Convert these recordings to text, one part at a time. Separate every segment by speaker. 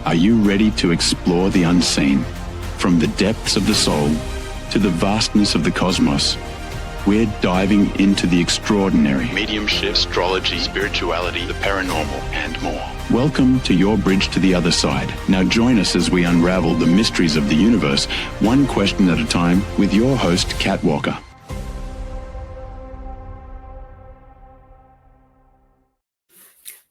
Speaker 1: Are you ready to explore the unseen? From the depths of the soul to the vastness of the cosmos, we're diving into the extraordinary. Mediumship, astrology, spirituality, the paranormal, and more. Welcome to your bridge to the other side. Now join us as we unravel the mysteries of the universe, one question at a time, with your host, Kat Walker.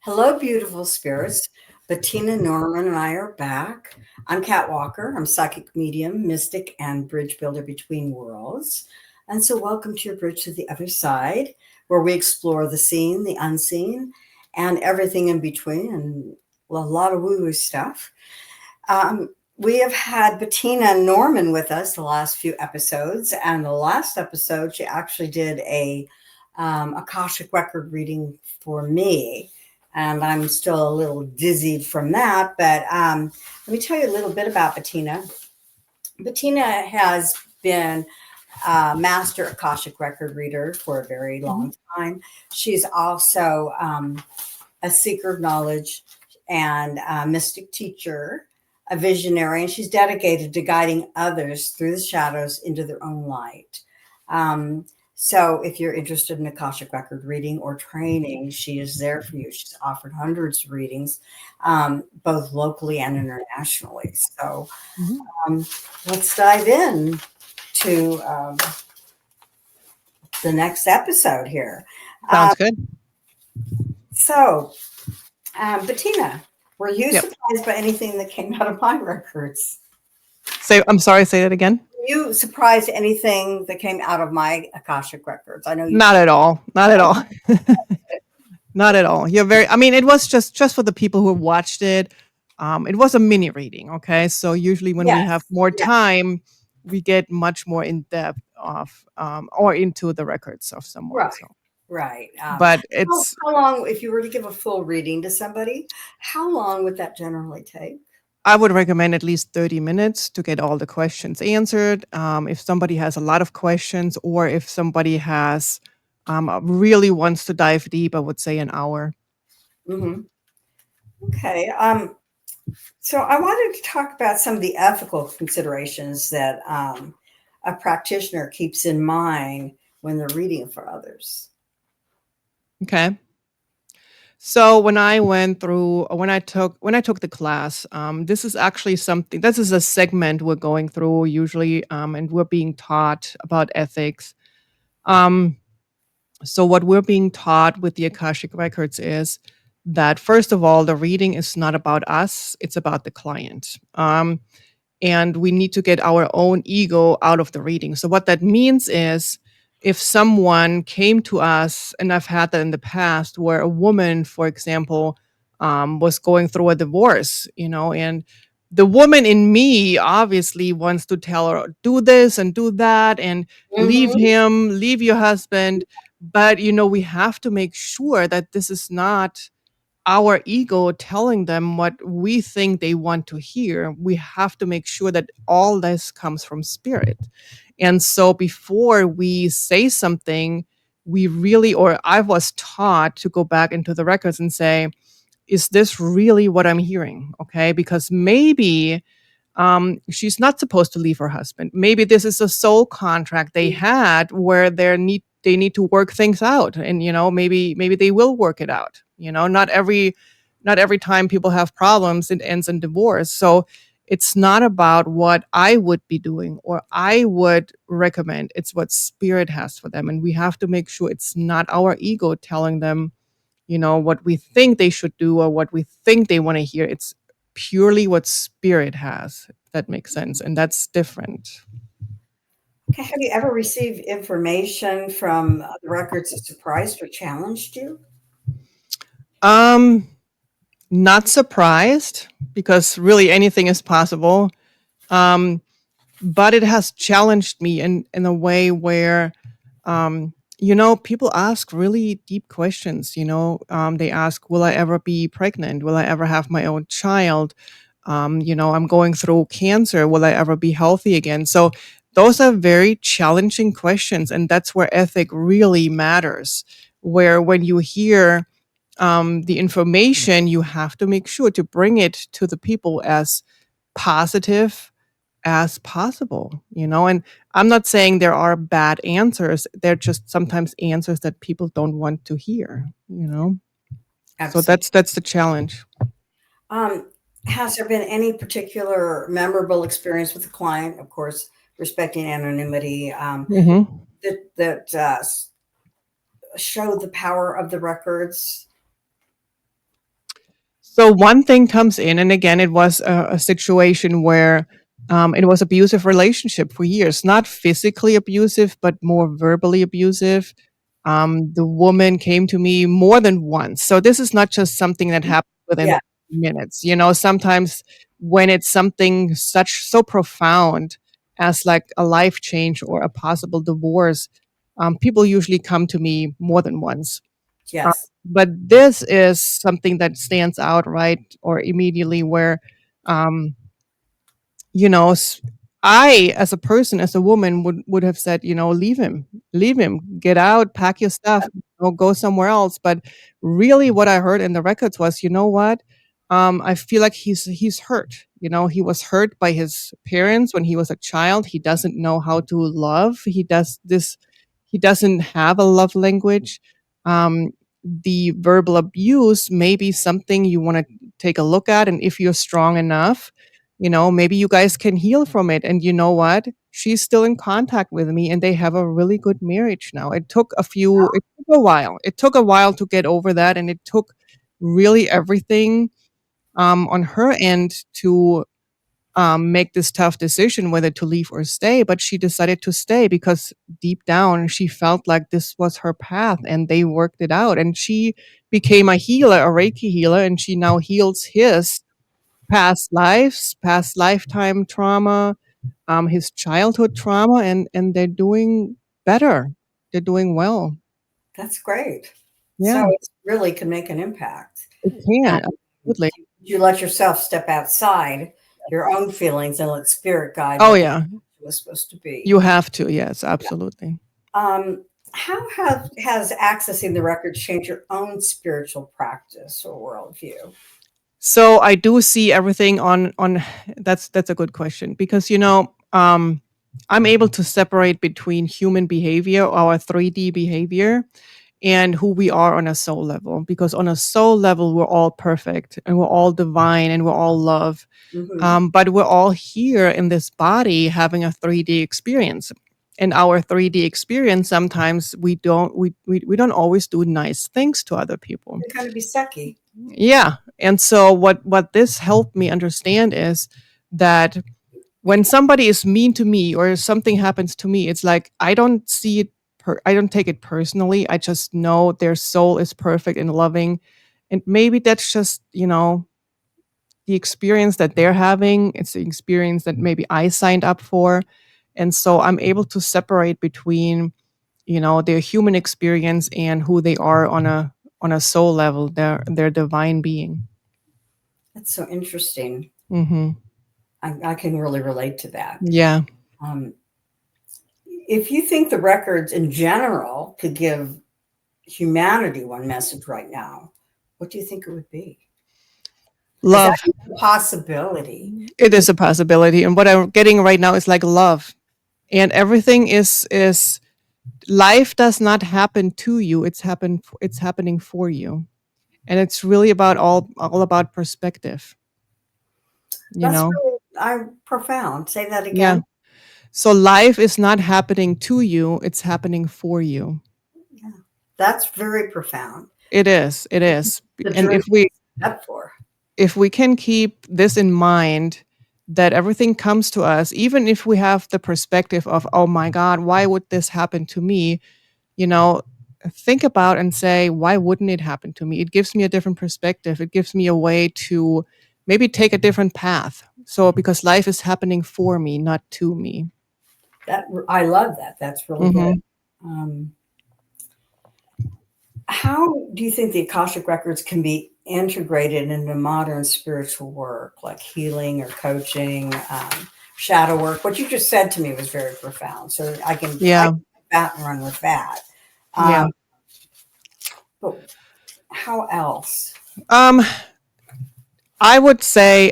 Speaker 2: Hello, beautiful spirits. Bettina, Norman, and I are back. I'm Kat Walker. I'm psychic medium, mystic, and bridge builder between worlds. And so welcome to your bridge to the other side, where we explore the seen, the unseen, and everything in between, and a lot of woo-woo stuff. We have had Bettina and Norman with us the last few episodes, and the last episode, she actually did a Akashic record reading for me. And I'm still a little dizzy from that. But let me tell you a little bit about Bettina. Bettina has been a master Akashic record reader for a very long time. She's also a seeker of knowledge and a mystic teacher, a visionary, and she's dedicated to guiding others through the shadows into their own light. So if you're interested in Akashic record reading or training, she is there for you. She's offered hundreds of readings, both locally and internationally. So let's dive in to the next episode here.
Speaker 3: Sounds good.
Speaker 2: So, Bettina, were you surprised by anything that came out of my records?
Speaker 3: I'm sorry, say that again.
Speaker 2: You surprised anything that came out of my Akashic records? I know you.
Speaker 3: Not at all. Not at all. Not at all. You're very. I mean, it was just for the people who watched it. It was a mini reading. Okay, so usually when we have more time, we get much more in depth of or into the records of someone.
Speaker 2: Right.
Speaker 3: So.
Speaker 2: Right.
Speaker 3: But it's
Speaker 2: how long, if you were to give a full reading to somebody, how long would that generally take?
Speaker 3: I would recommend at least 30 minutes to get all the questions answered. If somebody has a lot of questions or if somebody has really wants to dive deep, I would say an hour.
Speaker 2: Okay. So I wanted to talk about some of the ethical considerations that a practitioner keeps in mind when they're reading for others.
Speaker 3: Okay. So when I took the class, this is actually something, this is a segment we're going through usually, and we're being taught about ethics. So what we're being taught with the Akashic Records is that, first of all, the reading is not about us, it's about the client. And we need to get our own ego out of the reading. So what that means is, if someone came to us, and I've had that in the past, where a woman, for example, was going through a divorce, and the woman in me obviously wants to tell her, do this and do that, and leave him, leave your husband. But, we have to make sure that this is not our ego telling them what we think they want to hear. We have to make sure that all this comes from spirit. And so before we say something, I was taught to go back into the records and say, is this really what I'm hearing? Okay. Because maybe she's not supposed to leave her husband. Maybe this is a soul contract they had where they need to work things out, and maybe they will work it out. Not every time people have problems it ends in divorce. So it's not about what I would be doing or I would recommend. It's what spirit has for them, and we have to make sure it's not our ego telling them, what we think they should do or what we think they want to hear. It's purely what spirit has. If that makes sense, and that's different.
Speaker 2: Okay. Have you ever received information from the records that surprised or challenged you?
Speaker 3: Not surprised, because really anything is possible. But it has challenged me in a way where, people ask really deep questions. They ask, will I ever be pregnant? Will I ever have my own child? I'm going through cancer. Will I ever be healthy again? So those are very challenging questions. And that's where ethic really matters, where when you hear the information, you have to make sure to bring it to the people as positive as possible, and I'm not saying there are bad answers. They're just sometimes answers that people don't want to hear. So
Speaker 2: Absolutely.
Speaker 3: that's the challenge.
Speaker 2: Um, has there been any particular memorable experience with the client, of course, respecting anonymity,
Speaker 3: Hmm.
Speaker 2: that show the power of the records?
Speaker 3: So one thing comes in, and again, it was a situation where it was abusive relationship for years, not physically abusive, but more verbally abusive. The woman came to me more than once. So this is not just something that happened within
Speaker 2: Yeah.
Speaker 3: minutes. Sometimes when it's something so profound as like a life change or a possible divorce, people usually come to me more than once. Uh,
Speaker 2: Yes.
Speaker 3: but this is something that stands out, right? Or immediately where, um, you know, s- I, as a person, as a woman, would have said, leave him, get out, pack your stuff, go somewhere else. But really, what I heard in the records was, you know what? I feel like he's hurt. He was hurt by his parents when he was a child. He doesn't know how to love. He doesn't have a love language. Um, the verbal abuse may be something you want to take a look at, and if you're strong enough, maybe you guys can heal from it. And you know what? She's still in contact with me and they have a really good marriage now. It took a while. It took a while to get over that. And it took really everything on her end to make this tough decision whether to leave or stay. But she decided to stay because deep down she felt like this was her path and they worked it out. And she became a healer, a Reiki healer, and she now heals his past lives, past lifetime trauma, his childhood trauma, and they're doing better. They're doing well.
Speaker 2: That's great. So
Speaker 3: Yeah,
Speaker 2: it really can make an impact.
Speaker 3: it
Speaker 2: And
Speaker 3: can, absolutely.
Speaker 2: you let yourself step outside your own feelings and let spirit guide
Speaker 3: Oh,
Speaker 2: what
Speaker 3: yeah.
Speaker 2: was supposed to be.
Speaker 3: You have to, yes, absolutely.
Speaker 2: How has accessing the records changed your own spiritual practice or worldview?
Speaker 3: So I do see everything on that's a good question because I'm able to separate between human behavior, our 3D behavior, and who we are on a soul level. Because on a soul level, we're all perfect and we're all divine and we're all love.
Speaker 2: Hmm.
Speaker 3: But we're all here in this body having a 3D experience. And our 3D experience, sometimes we don't always do nice things to other people.
Speaker 2: It can kind of be sucky.
Speaker 3: Yeah. And so what this helped me understand is that when somebody is mean to me or something happens to me, it's like I don't take it personally. I just know their soul is perfect and loving. And maybe that's just, the experience that they're having. It's the experience that maybe I signed up for. And so I'm able to separate between, their human experience and who they are on a soul level, their divine being.
Speaker 2: That's so interesting.
Speaker 3: Mhm.
Speaker 2: I can really relate to that.
Speaker 3: Yeah.
Speaker 2: Um, if you think the records in general could give humanity one message right now, what do you think it would be? Is that
Speaker 3: Love.
Speaker 2: a possibility?
Speaker 3: It is a possibility. And what I'm getting right now is like love. And everything is life does not happen to you. It's happening for you. And it's really all about perspective, you
Speaker 2: That's
Speaker 3: know?
Speaker 2: really profound. Say that
Speaker 3: Yeah.
Speaker 2: again.
Speaker 3: So life is not happening to you, it's happening for you.
Speaker 2: Yeah, that's very profound.
Speaker 3: It is. It is.
Speaker 2: The
Speaker 3: And
Speaker 2: journey you're up for.
Speaker 3: if we can keep this in mind, that everything comes to us, even if we have the perspective of, oh my God, why would this happen to me? You know, think about and say, why wouldn't it happen to me? It gives me a different perspective. It gives me a way to maybe take a different path. So, because life is happening for me, not to me.
Speaker 2: That I love that. That's really good.
Speaker 3: Hmm.
Speaker 2: Um, how do you think the Akashic Records can be integrated into modern spiritual work, like healing or coaching, shadow work? What you just said to me was very profound. So I
Speaker 3: Yeah.
Speaker 2: can take that and run with that.
Speaker 3: Yeah.
Speaker 2: Um, but How else?
Speaker 3: Um, I would say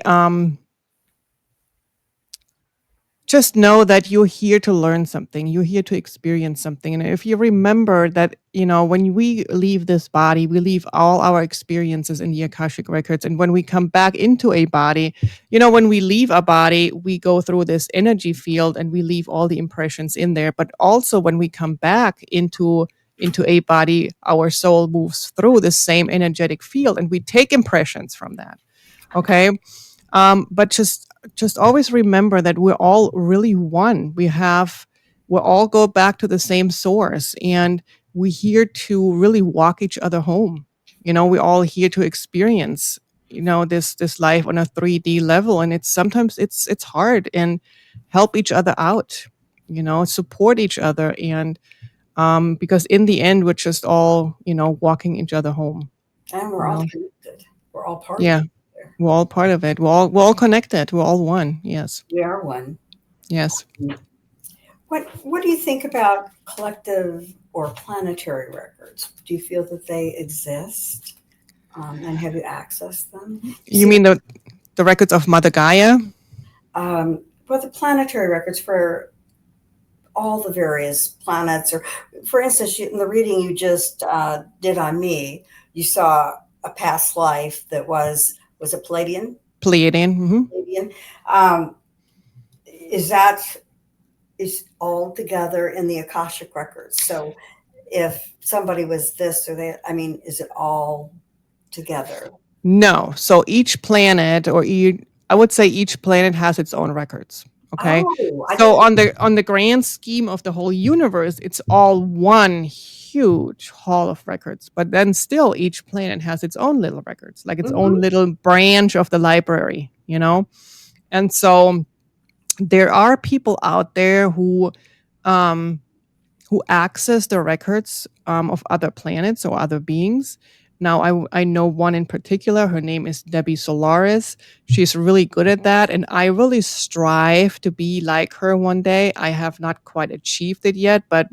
Speaker 3: just know that you're here to learn something. You're here to experience something. And if you remember that, when we leave this body, we leave all our experiences in the Akashic records. And when we come back into a body, when we leave a body, we go through this energy field and we leave all the impressions in there. But also when we come back into a body, our soul moves through the same energetic field and we take impressions from that. Okay. But just always remember that we're all really one. We all go back to the same source, and we're here to really walk each other home. We're all here to experience, this life on a 3D level, and it's hard, and help each other out. Support each other, and because in the end, we're just all walking each other home.
Speaker 2: And we're
Speaker 3: You
Speaker 2: all
Speaker 3: know,
Speaker 2: connected. We're all part of
Speaker 3: yeah.
Speaker 2: it. There.
Speaker 3: We're all part of it. We're all connected. We're all one. Yes.
Speaker 2: We are one.
Speaker 3: Yes.
Speaker 2: What do you think about collective or planetary records? Do you feel that they exist? And have you accessed them?
Speaker 3: You
Speaker 2: See,
Speaker 3: mean the records of Mother Gaia?
Speaker 2: but the planetary records for all the various planets, or for instance, in the reading you just did on me, you saw a past life that was it Palladian?
Speaker 3: Pleiadian. Hmm.
Speaker 2: Palladian. Um, is all together in the Akashic records. So if somebody was this or that, I mean, is it all together?
Speaker 3: No. So each planet, I would say each planet has its own records. Okay.
Speaker 2: Oh, I
Speaker 3: So
Speaker 2: didn't.
Speaker 3: on the grand scheme of the whole universe, it's all one huge hall of records. But then still, each planet has its own little records, like its own
Speaker 2: Mhm.
Speaker 3: little branch of the library. And so there are people out there um, who access the records of other planets or other beings. Now, I know one in particular. Her name is Debbie Solaris. She's really good at that. And I really strive to be like her one day. I have not quite achieved it yet, but,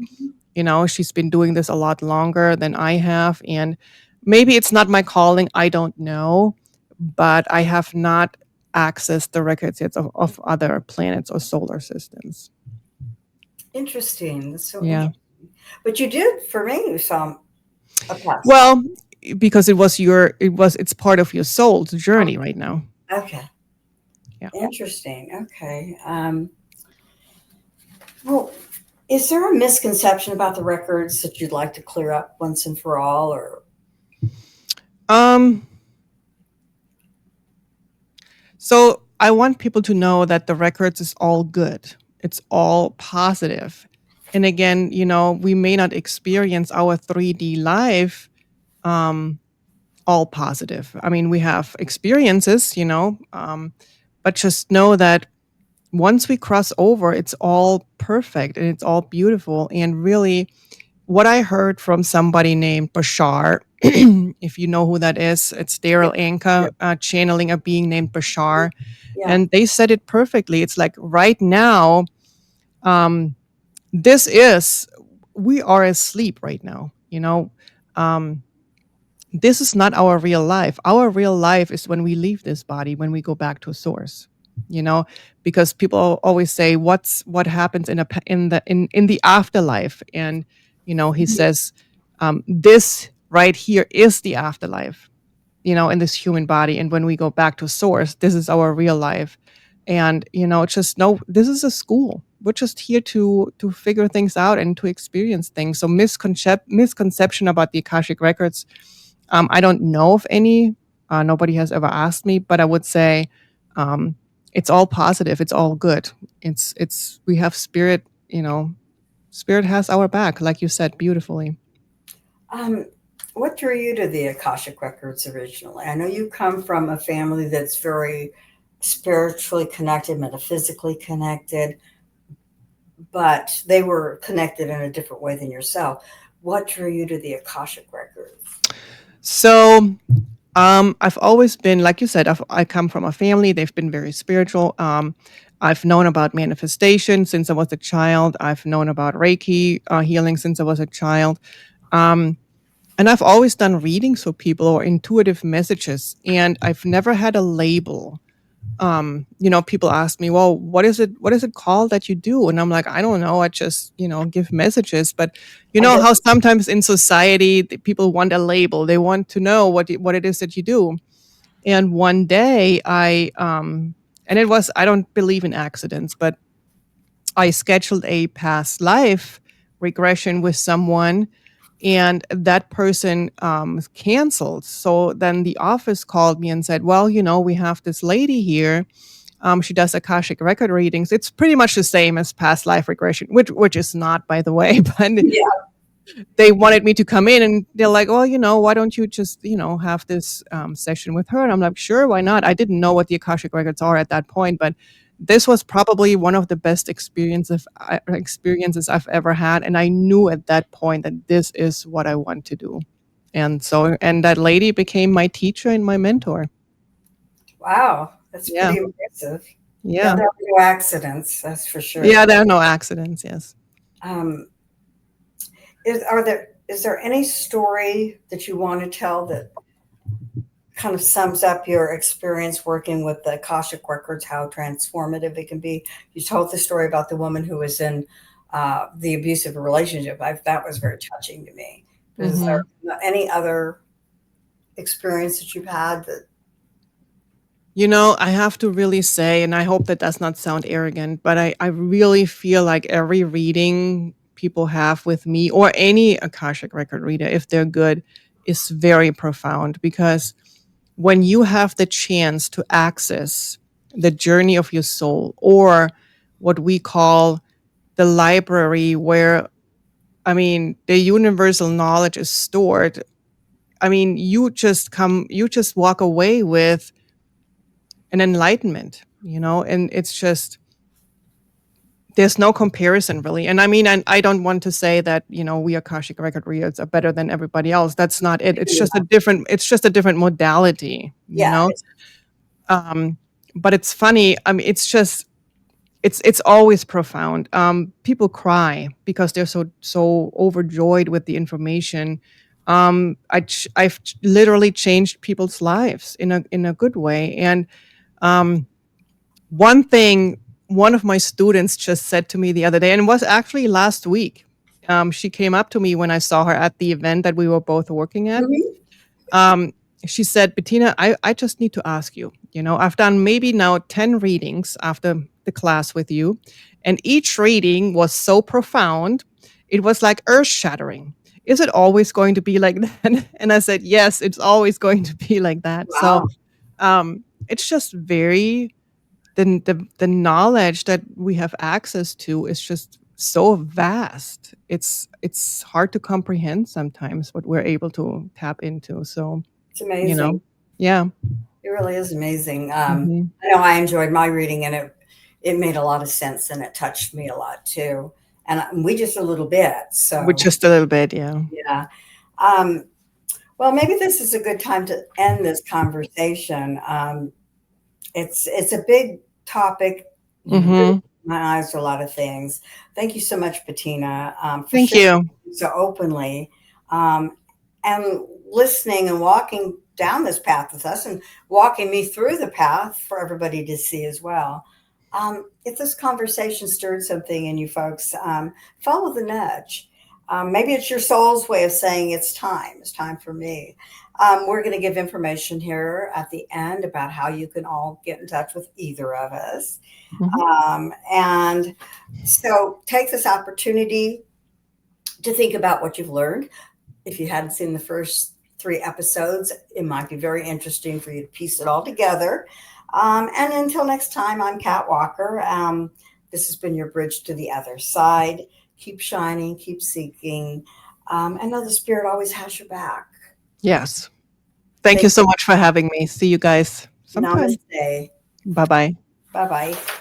Speaker 3: she's been doing this a lot longer than I have. And maybe it's not my calling. I don't know. But I have not accessed the records yet of other planets or solar systems.
Speaker 2: Interesting. That's so
Speaker 3: Yeah.
Speaker 2: interesting. But you did, for me, you saw a past life.
Speaker 3: Well, because it's part of your soul's journey right now.
Speaker 2: Okay.
Speaker 3: Yeah.
Speaker 2: Interesting. Okay. Well, is there a misconception about the records that you'd like to clear up once and for all, or
Speaker 3: Um so I want people to know that the records is all good. It's all positive. And again, we may not experience our 3D life all positive. I mean, we have experiences, but just know that once we cross over, it's all perfect and it's all beautiful. And really, what I heard from somebody named Bashar, if you know who that is, it's Daryl Anka channeling a being named Bashar.
Speaker 2: yeah?
Speaker 3: And they said it perfectly. It's like right now, um, this is, we are asleep right now, Um, this is not our real life. Our real life is when we leave this body, when we go back to source. Because people always say, what happens in the afterlife?" And he says, "This right here is the afterlife." In this human body, and when we go back to source, this is our real life. And just know this is a school. We're just here to figure things out and to experience things. So misconception about the Akashic records, I don't know of any. Nobody has ever asked me, but I would say um, it's all positive. It's all good. It's we have spirit. Spirit has our back, like you said beautifully.
Speaker 2: Um, what drew you to the Akashic Records originally? I know you come from a family that's very spiritually connected, metaphysically connected, but they were connected in a different way than yourself. What drew you to the Akashic Records?
Speaker 3: So I've always been, like you said, I come from a family. They've been very spiritual. I've known about manifestation since I was a child. I've known about Reiki healing since I was a child. Um, And I've always done readings for people or intuitive messages, and I've never had a label. People ask me, well, what is it called that you do? And I'm like, I don't know. I just, give messages. But you
Speaker 2: I
Speaker 3: know
Speaker 2: guess,
Speaker 3: how sometimes in society, people want a label. They want to know what it is that you do. And one day and I don't believe in accidents, but I scheduled a past life regression with someone, and that person canceled. So then the office called me and said, well, we have this lady here. She does Akashic record readings. It's pretty much the same as past life regression, which is not, by the way. But
Speaker 2: yeah,
Speaker 3: they wanted me to come in, and they're like, well, why don't you just, have this session with her? And I'm like, sure, why not? I didn't know what the Akashic records are at that point, but this was probably one of the best experiences I've ever had. And I knew at that point that this is what I want to do. And that lady became my teacher and my mentor.
Speaker 2: wow, that's
Speaker 3: Yeah.
Speaker 2: pretty impressive. Yeah,
Speaker 3: Yeah.
Speaker 2: there were no accidents, that's for sure.
Speaker 3: Yeah. There are no accidents. Yes.
Speaker 2: Um, is there any story that you want to tell that kind of sums up your experience working with the Akashic Records, how transformative it can be? You told the story about the woman who was in the abusive relationship. That was very touching to me. Is
Speaker 3: Hmm.
Speaker 2: there any other experience that you've had that?
Speaker 3: I have to really say, and I hope that does not sound arrogant, but I really feel like every reading people have with me or any Akashic record reader, if they're good, is very profound, because when you have the chance to access the journey of your soul, or what we call the library, where, the universal knowledge is stored. You just walk away with an enlightenment, and it's just, there's no comparison really. And I don't want to say that, we Akashic record readers are better than everybody else. That's not it. It's just a different modality,
Speaker 2: Yeah,
Speaker 3: um but it's funny. It's always profound. People cry because they're so overjoyed with the information. I've literally changed people's lives in a good way. And um one thing one of my students just said to me the other day, and it was actually last week. She came up to me when I saw her at the event that we were both working at.
Speaker 2: mhm.
Speaker 3: Um, she said, Bettina, I just need to ask you, I've done maybe now 10 readings after the class with you, and each reading was so profound. It was like earth shattering. Is it always going to be like that? And I said, yes, it's always going to be like that. So
Speaker 2: Wow,
Speaker 3: it's just very, the knowledge that we have access to is just so vast. It's hard to comprehend sometimes what we're able to tap into. So,
Speaker 2: it's
Speaker 3: you know,
Speaker 2: amazing.
Speaker 3: yeah.
Speaker 2: It really is amazing.
Speaker 3: Hmm.
Speaker 2: I know I enjoyed my reading, and it made a lot of sense, and it touched me a lot too. And we just a little bit,
Speaker 3: With
Speaker 2: so
Speaker 3: just a little bit, yeah.
Speaker 2: yeah. Um, well, maybe this is a good time to end this conversation. It's a big topic. You really
Speaker 3: Hmm.
Speaker 2: opened my eyes to a lot of things. Thank you so much, Bettina, for
Speaker 3: Thank
Speaker 2: sharing
Speaker 3: you.
Speaker 2: so openly, um, and listening and walking down this path with us, and walking me through the path for everybody to see as well. If this conversation stirred something in you folks, follow the nudge. Maybe it's your soul's way of saying it's time. It's time for me. We're going to give information here at the end about how you can all get in touch with either of us.
Speaker 3: Hmm.
Speaker 2: And so take this opportunity to think about what you've learned. If you hadn't seen the first 3 episodes, it might be very interesting for you to piece it all together. And until next time, I'm Kat Walker. This has been your bridge to the other side. Keep shining, keep seeking, and know the spirit always has your back.
Speaker 3: Yes. Thank you
Speaker 2: Thank
Speaker 3: so much for having me. See you guys
Speaker 2: you.
Speaker 3: sometime.
Speaker 2: Namaste.
Speaker 3: Bye bye.
Speaker 2: Bye bye.